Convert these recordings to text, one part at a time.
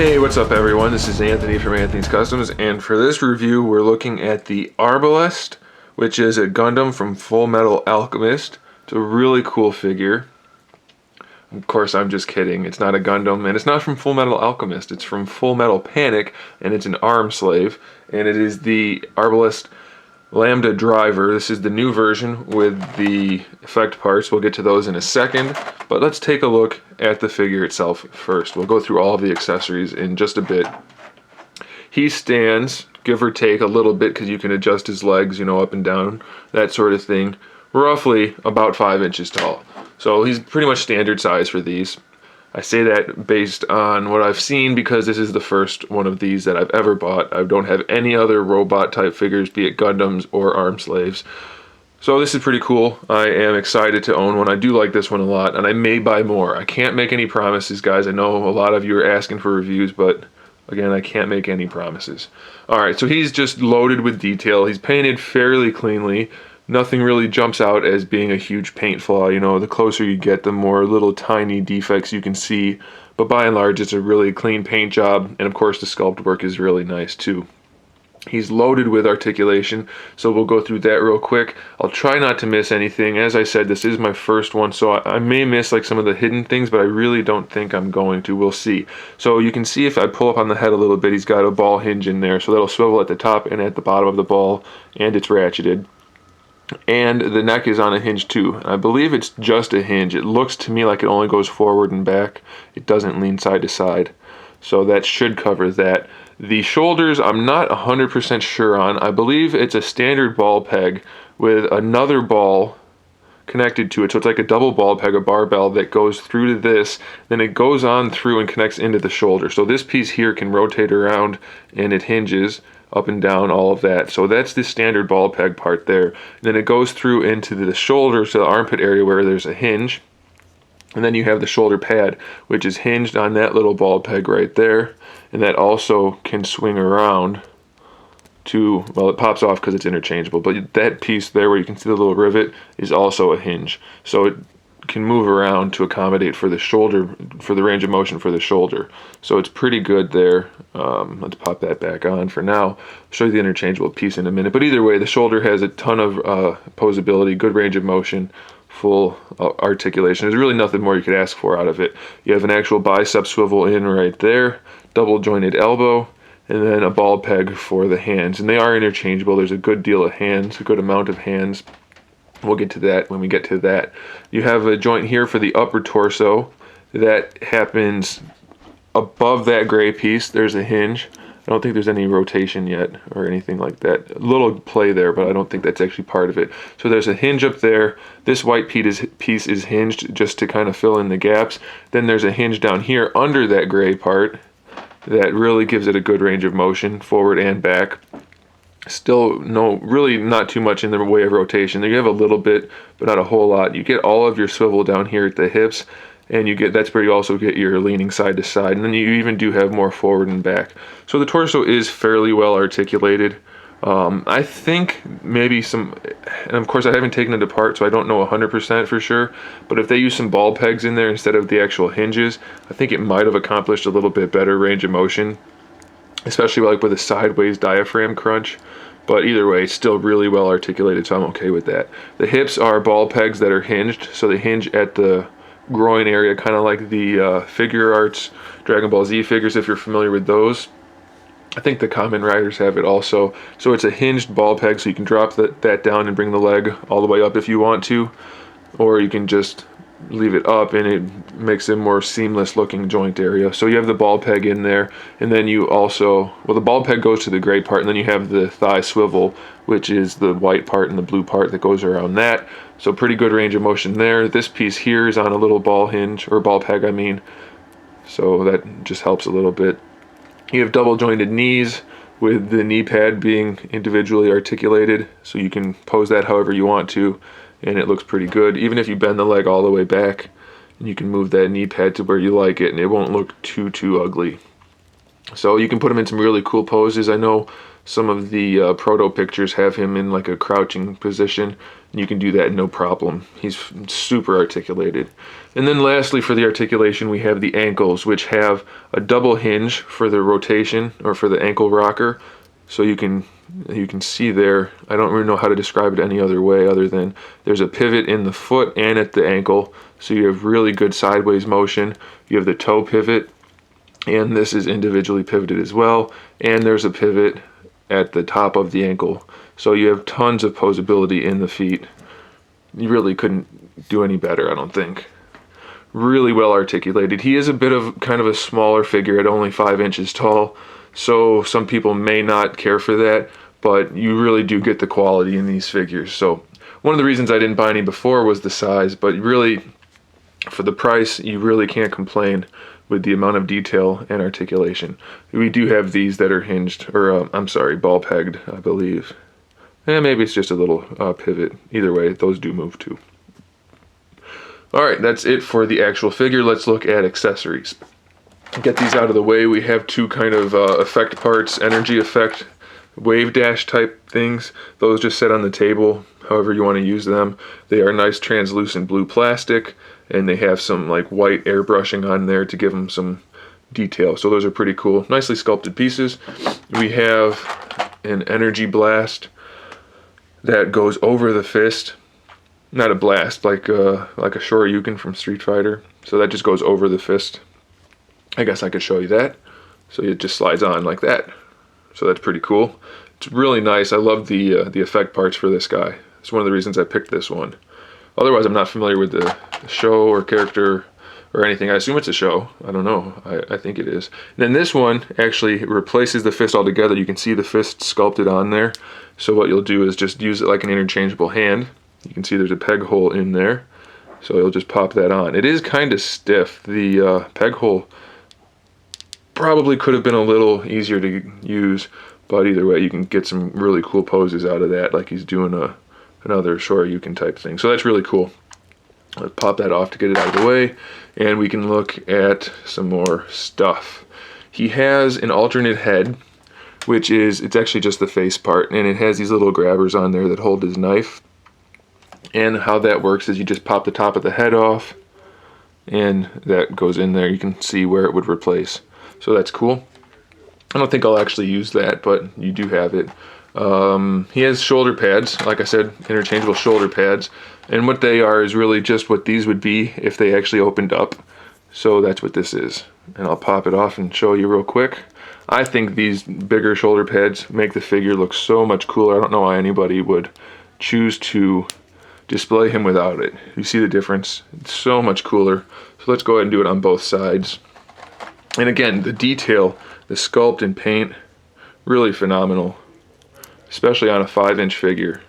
Hey, what's up everyone? This is Anthony from Anthony's Customs, and for this review we're looking at the ARBALEST, which is a Gundam from Full Metal Alchemist. It's a really cool figure. Of course, I'm just kidding. It's not a Gundam, and it's not from Full Metal Alchemist. It's from Full Metal Panic, and it's an arm slave, and it is the ARBALEST LAMBDA driver. This is the new version with the effect parts. We'll get to those in a second, but let's take a look at the figure itself first. We'll go through all of the accessories in just a bit. He stands, give or take a little bit, because you can adjust his legs, you know, up and down, that sort of thing, roughly about 5 inches tall. So he's pretty much standard size for these. I say that based on what I've seen because this is the first one of these that I've ever bought. I don't have any other robot type figures, be it Gundams or arm slaves. So this is pretty cool. I am excited to own one. I do like this one a lot, and I may buy more. I can't make any promises, guys. I know a lot of you are asking for reviews, but again, I can't make any promises. Alright, so he's just loaded with detail. He's painted fairly cleanly. Nothing really jumps out as being a huge paint flaw. You know, the closer you get, the more little tiny defects you can see. But by and large, it's a really clean paint job. And of course, the sculpt work is really nice too. He's loaded with articulation, so we'll go through that real quick. I'll try not to miss anything. As I said, this is my first one, so I may miss like some of the hidden things, but I really don't think I'm going to. We'll see. So you can see if I pull up on the head a little bit, he's got a ball hinge in there, so that'll swivel at the top and at the bottom of the ball, and it's ratcheted. And the neck is on a hinge too. I believe it's just a hinge. It looks to me like it only goes forward and back. It doesn't lean side to side. So that should cover that. The shoulders, I'm not 100% sure on. I believe it's a standard ball peg with another ball connected to it. So it's like a double ball peg, a barbell that goes through to this, then it goes on through and connects into the shoulder. So this piece here can rotate around and it hinges up and down, all of that. So that's the standard ball peg part there. And then it goes through into the shoulder, to the armpit area where there's a hinge. And then you have the shoulder pad, which is hinged on that little ball peg right there. And that also can swing around to, well, it pops off because it's interchangeable, but that piece there where you can see the little rivet is also a hinge. So it can move around to accommodate for the shoulder, for the range of motion for the shoulder. So it's pretty good there. Let's pop that back on for now. I'll show you the interchangeable piece in a minute. But either way, the shoulder has a ton of posability, good range of motion, full articulation. There's really nothing more you could ask for out of it. You have an actual bicep swivel in right there, double jointed elbow, and then a ball peg for the hands. And they are interchangeable. There's a good deal of hands, a good amount of hands. We'll get to that when we get to that. You have a joint here for the upper torso that happens above that gray piece. There's a hinge. I don't think there's any rotation yet or anything like that. A little play there, but I don't think that's actually part of it. So there's a hinge up there. This white piece is hinged just to kind of fill in the gaps. Then there's a hinge down here under that gray part that really gives it a good range of motion forward and back. Still really not too much in the way of rotation. You have a little bit, but not a whole lot. You get all of your swivel down here at the hips, and that's where you also get your leaning side to side, and then you even do have more forward and back. So the torso is fairly well articulated. I think maybe some, and of course I haven't taken it apart, so I don't know 100% for sure, but if they use some ball pegs in there instead of the actual hinges, I think it might have accomplished a little bit better range of motion, especially like with a sideways diaphragm crunch. But either way, it's still really well articulated, so I'm okay with that. The hips are ball pegs that are hinged, so they hinge at the groin area, kind of like the figure arts Dragon Ball Z figures, if you're familiar with those. I think the Kamen Riders have it also. So it's a hinged ball peg, so you can drop that down and bring the leg all the way up if you want to, or you can just leave it up and it makes a more seamless looking joint area. So you have the ball peg in there, and then you also, well, the ball peg goes to the gray part, and then you have the thigh swivel, which is the white part and the blue part that goes around that. So pretty good range of motion there. This piece here is on a little ball hinge, or ball peg I mean, so that just helps a little bit. You have double jointed knees with the knee pad being individually articulated, so you can pose that however you want to, and it looks pretty good. Even if you bend the leg all the way back, and you can move that knee pad to where you like it, and it won't look too ugly. So you can put him in some really cool poses. I know some of the proto pictures have him in like a crouching position, You can do that no problem. He's super articulated. And then lastly, for the articulation, we have the ankles, which have a double hinge for the rotation, or for the ankle rocker. So you can see there, I don't really know how to describe it any other way other than there's a pivot in the foot and at the ankle. So you have really good sideways motion. You have the toe pivot, and this is individually pivoted as well. And there's a pivot at the top of the ankle. So you have tons of posability in the feet. You really couldn't do any better, I don't think. Really well articulated. He is a bit of kind of a smaller figure at only 5 inches tall, so some people may not care for that, but you really do get the quality in these figures. So one of the reasons I didn't buy any before was the size, but really for the price you really can't complain with the amount of detail and articulation. We do have these that are hinged, or I'm sorry, ball pegged, I believe. And maybe it's just a little pivot. Either way, those do move too. Alright, that's it for the actual figure. Let's look at accessories. Get these out of the way. We have two kind of effect parts, energy effect, wave dash type things. Those just sit on the table, however you want to use them. They are nice translucent blue plastic, and they have some like white airbrushing on there to give them some detail. So those are pretty cool. Nicely sculpted pieces. We have an energy blast that goes over the fist. Not a blast, like a Shoryuken from Street Fighter. So that just goes over the fist. I guess I could show you that. So it just slides on like that. So that's pretty cool. It's really nice. I love the effect parts for this guy. It's one of the reasons I picked this one. Otherwise, I'm not familiar with the show or character or anything. I assume it's a show. I don't know. I think it is. And then this one actually replaces the fist altogether. You can see the fist sculpted on there. So what you'll do is just use it like an interchangeable hand. You can see there's a peg hole in there. So you'll just pop that on. It is kind of stiff. The peg hole probably could have been a little easier to use, but either way you can get some really cool poses out of that, like he's doing another Shoryuken type thing. So that's really cool. Let's pop that off to get it out of the way, and we can look at some more stuff. He has an alternate head, which is, it's actually just the face part, and it has these little grabbers on there that hold his knife. And how that works is you just pop the top of the head off, and that goes in there. You can see where it would replace. So that's cool. I don't think I'll actually use that, but you do have it. He has shoulder pads, like I said, interchangeable shoulder pads. And what they are is really just what these would be if they actually opened up. So that's what this is. And I'll pop it off and show you real quick. I think these bigger shoulder pads make the figure look so much cooler. I don't know why anybody would choose to display him without it. You see the difference? It's so much cooler. So let's go ahead and do it on both sides. And again, the detail, the sculpt and paint, really phenomenal. Especially on a 5-inch figure.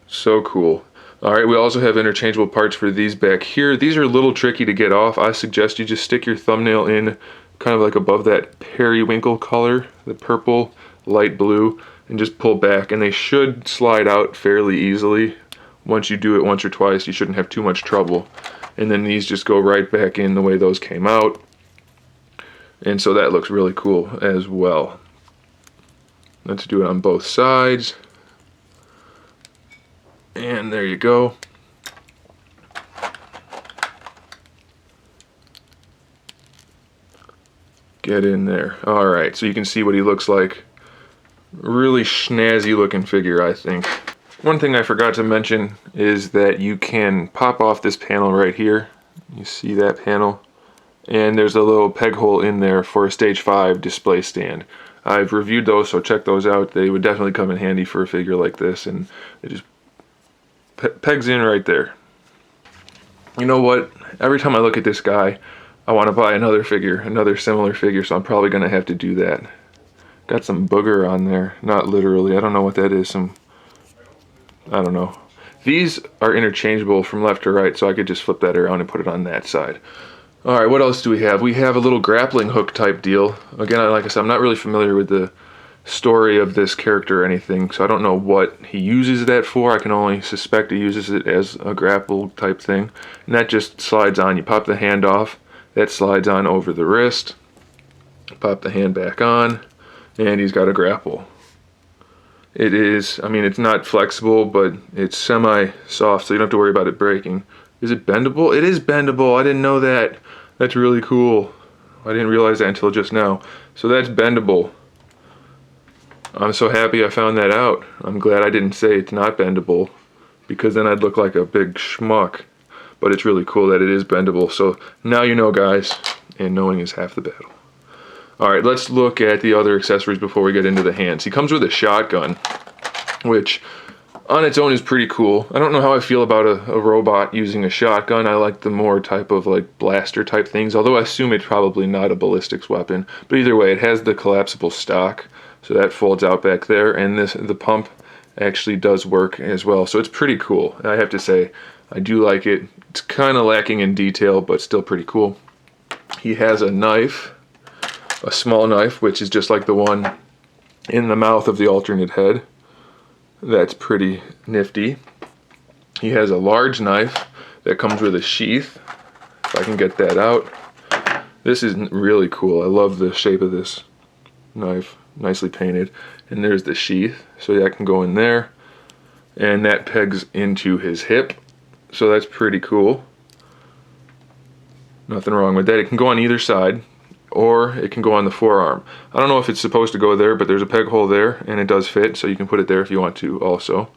So cool. Alright, we also have interchangeable parts for these back here. These are a little tricky to get off. I suggest you just stick your thumbnail in kind of like above that periwinkle color, the purple, light blue, and just pull back, and they should slide out fairly easily. Once you do it once or twice, you shouldn't have too much trouble. And then these just go right back in the way those came out. And so that looks really cool as well. Let's do it on both sides. And there you go. Get in there. Alright, so you can see what he looks like. Really snazzy looking figure, I think. One thing I forgot to mention is that you can pop off this panel right here. You see that panel? And there's a little peg hole in there for a stage 5 display stand. I've reviewed those, so check those out. They would definitely come in handy for a figure like this, and it just pegs in right there. You know what? Every time I look at this guy, I want to buy another figure, another similar figure, so I'm probably going to have to do that. Got some booger on there. Not literally. I don't know what that is. I don't know. These are interchangeable from left to right, so I could just flip that around and put it on that side. Alright, what else do we have? We have a little grappling hook type deal. Again, like I said, I'm not really familiar with the story of this character or anything, so I don't know what he uses that for. I can only suspect he uses it as a grapple type thing. And that just slides on. You pop the hand off, that slides on over the wrist. Pop the hand back on, and he's got a grapple. It is, I mean, it's not flexible, but it's semi-soft, so you don't have to worry about it breaking. Is it bendable? It is bendable. I didn't know that. That's really cool. I didn't realize that until just now. So that's bendable. I'm so happy I found that out. I'm glad I didn't say it's not bendable, because then I'd look like a big schmuck. But it's really cool that it is bendable. So now you know, guys, and knowing is half the battle. Alright, let's look at the other accessories before we get into the hands. He comes with a shotgun, which on its own is pretty cool. I don't know how I feel about a robot using a shotgun. I like the more type of like blaster type things, although I assume it's probably not a ballistics weapon. But either way, it has the collapsible stock, so that folds out back there, and the pump actually does work as well. So it's pretty cool. I have to say, I do like it. It's kind of lacking in detail, but still pretty cool. He has a knife. A small knife, which is just like the one in the mouth of the alternate head. That's pretty nifty. He has a large knife that comes with a sheath. If I can get that out. This is really cool. I love the shape of this knife. Nicely painted. And there's the sheath, so that can go in there. And that pegs into his hip. So that's pretty cool. Nothing wrong with that. It can go on either side, or it can go on the forearm. I don't know if it's supposed to go there, but there's a peg hole there, and it does fit, so you can put it there if you want to also.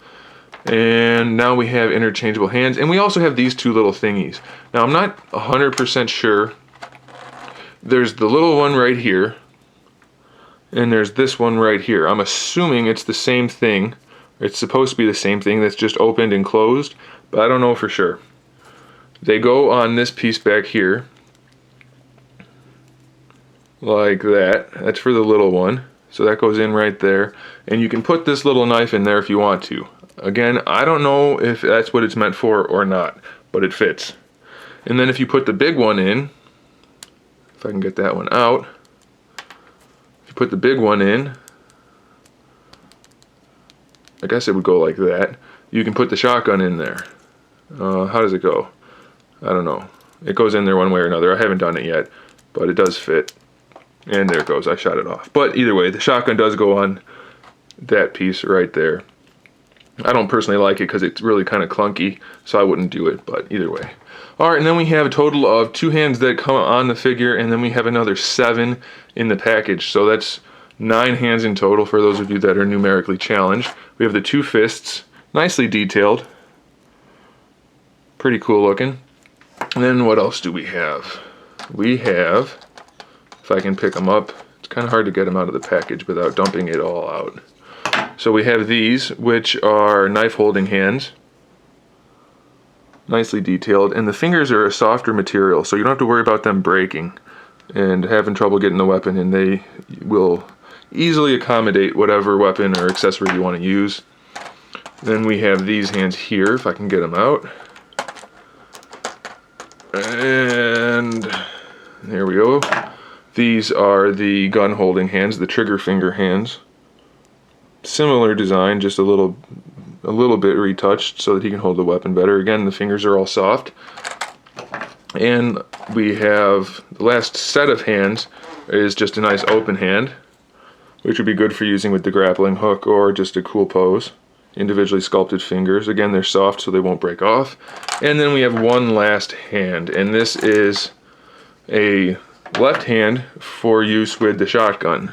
And now we have interchangeable hands, and we also have these two little thingies. Now, I'm not 100% sure. There's the little one right here, and there's this one right here. I'm assuming it's the same thing. It's supposed to be the same thing that's just opened and closed, but I don't know for sure. They go on this piece back here, like that. That's for the little one, so that goes in right there, and you can put this little knife in there if you want to. Again, I don't know if that's what it's meant for or not, but it fits. And then if you put the big one in, if I can get that one out, if you put the big one in, I guess it would go like that. You can put the shotgun in there. How does it go? I don't know. It goes in there one way or another. I haven't done it yet, but it does fit. And there it goes, I shot it off. But either way, the shotgun does go on that piece right there. I don't personally like it because it's really kind of clunky, so I wouldn't do it, but either way. Alright, and then we have a total of 2 hands that come on the figure, and then we have another 7 in the package. So that's 9 hands in total for those of you that are numerically challenged. We have the 2 fists, nicely detailed. Pretty cool looking. And then what else do we have? We have, if I can pick them up, it's kind of hard to get them out of the package without dumping it all out. So we have these, which are knife holding hands. Nicely detailed, and the fingers are a softer material, so you don't have to worry about them breaking and having trouble getting the weapon, and they will easily accommodate whatever weapon or accessory you want to use. Then we have these hands here, if I can get them out. And there we go. These are the gun holding hands, the trigger finger hands. Similar design, just a little bit retouched so that he can hold the weapon better. Again, the fingers are all soft. And we have the last set of hands is just a nice open hand, which would be good for using with the grappling hook or just a cool pose. Individually sculpted fingers. Again, they're soft so they won't break off. And then we have one last hand, and this is a left hand for use with the shotgun.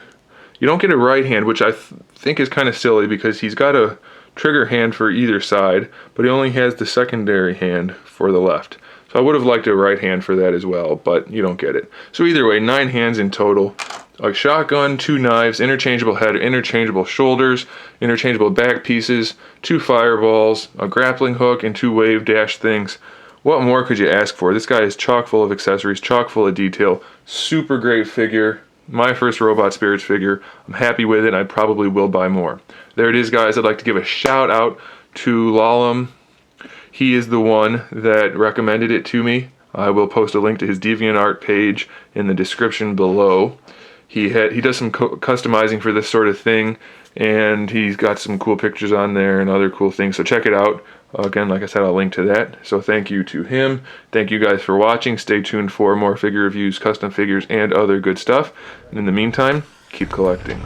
You don't get a right hand, which I think is kind of silly because he's got a trigger hand for either side, but he only has the secondary hand for the left. So I would have liked a right hand for that as well, but you don't get it. So either way, 9 hands in total. A shotgun, 2 knives, interchangeable head, interchangeable shoulders, interchangeable back pieces, 2 fireballs, a grappling hook, and 2 wave dash things. What more could you ask for? This guy is chock full of accessories, chock full of detail. Super great figure. My first Robot Spirits figure. I'm happy with it. I probably will buy more. There it is, guys. I'd like to give a shout out to Lalam. He is the one that recommended it to me. I will post a link to his DeviantArt page in the description below. He does some customizing for this sort of thing, and he's got some cool pictures on there and other cool things, so check it out. Again, like I said, I'll link to that. So thank you to him. Thank you guys for watching. Stay tuned for more figure reviews, custom figures, and other good stuff. And in the meantime, keep collecting.